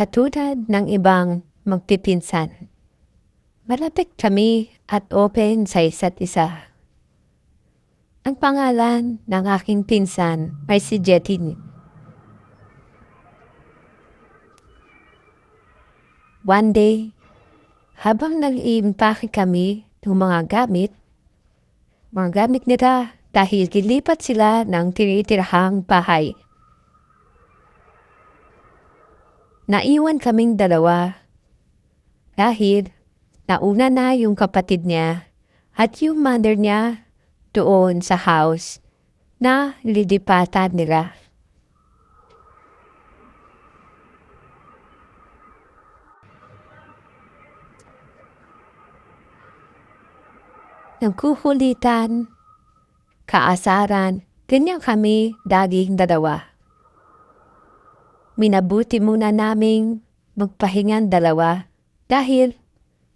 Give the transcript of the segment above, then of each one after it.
Katulad ng ibang magpipinsan, malapit kami at open sa isa't isa. Ang pangalan ng aking pinsan ay si Jetty. One day, habang nag-iimpake kami ng mga gamit nila dahil gilipat sila ng tinitirhang bahay. Naiwan kaming dalawa dahil nauna na yung kapatid niya at yung mother niya doon sa house na lilipatan nila. Nagkukulitan, kaasaran, ganyan kami daging dalawa. Minabuti muna naming magpahingan dalawa dahil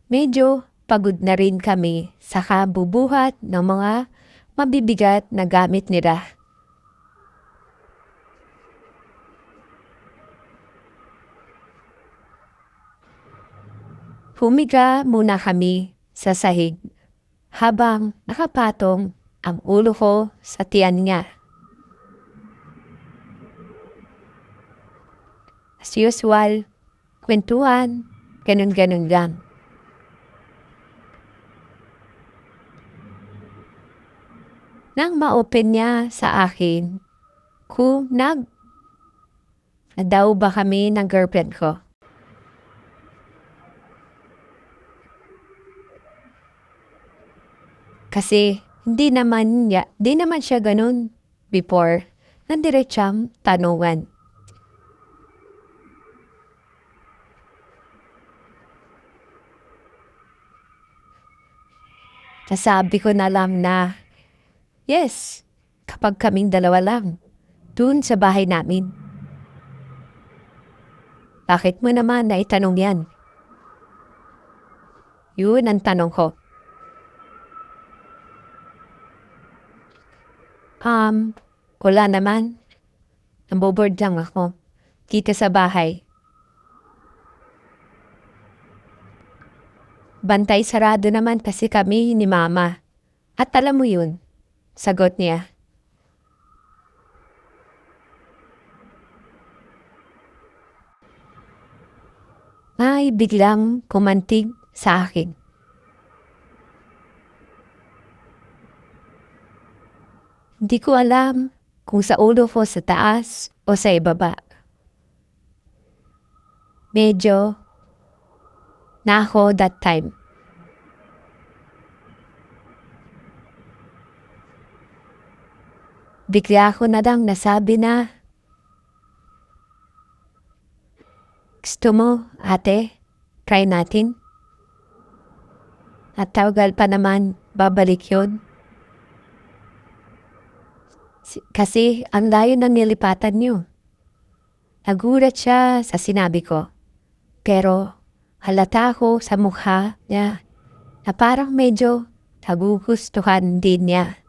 medyo pagod na rin kami sa kabubuhat ng mga mabibigat na gamit nila. Humiga muna kami sa sahig habang nakapatong ang ulo ko sa tiyan niya. As usual, kwentuhan, ganun-ganun lang. Nang ma-open niya sa akin, kung na daw ba kami ng girlfriend ko. Kasi di naman siya ganun before na diretsang tanungan. Nasabi ko na lang na, yes, kapag kaming dalawa lang, dun sa bahay namin. Bakit mo naman naitanong yan? Yun ang tanong ko. Wala naman. Naboboard lang ako. Dito sa bahay. Bantay sarado naman kasi kami ni Mama. At alam mo yun, sagot niya. May biglang kumantig sa akin. Hindi ko alam kung sa ulo ko sa taas o sa ibaba. Medyo na ako that time. Bigla ko na lang nasabi na, gusto mo, ate? Try natin? At tawagal pa naman, babalik yun. Kasi ang layo ng nilipatan niyo. Nagulat siya sa sinabi ko. Pero halata ko sa mukha niya na parang medyo nagugustuhan din niya.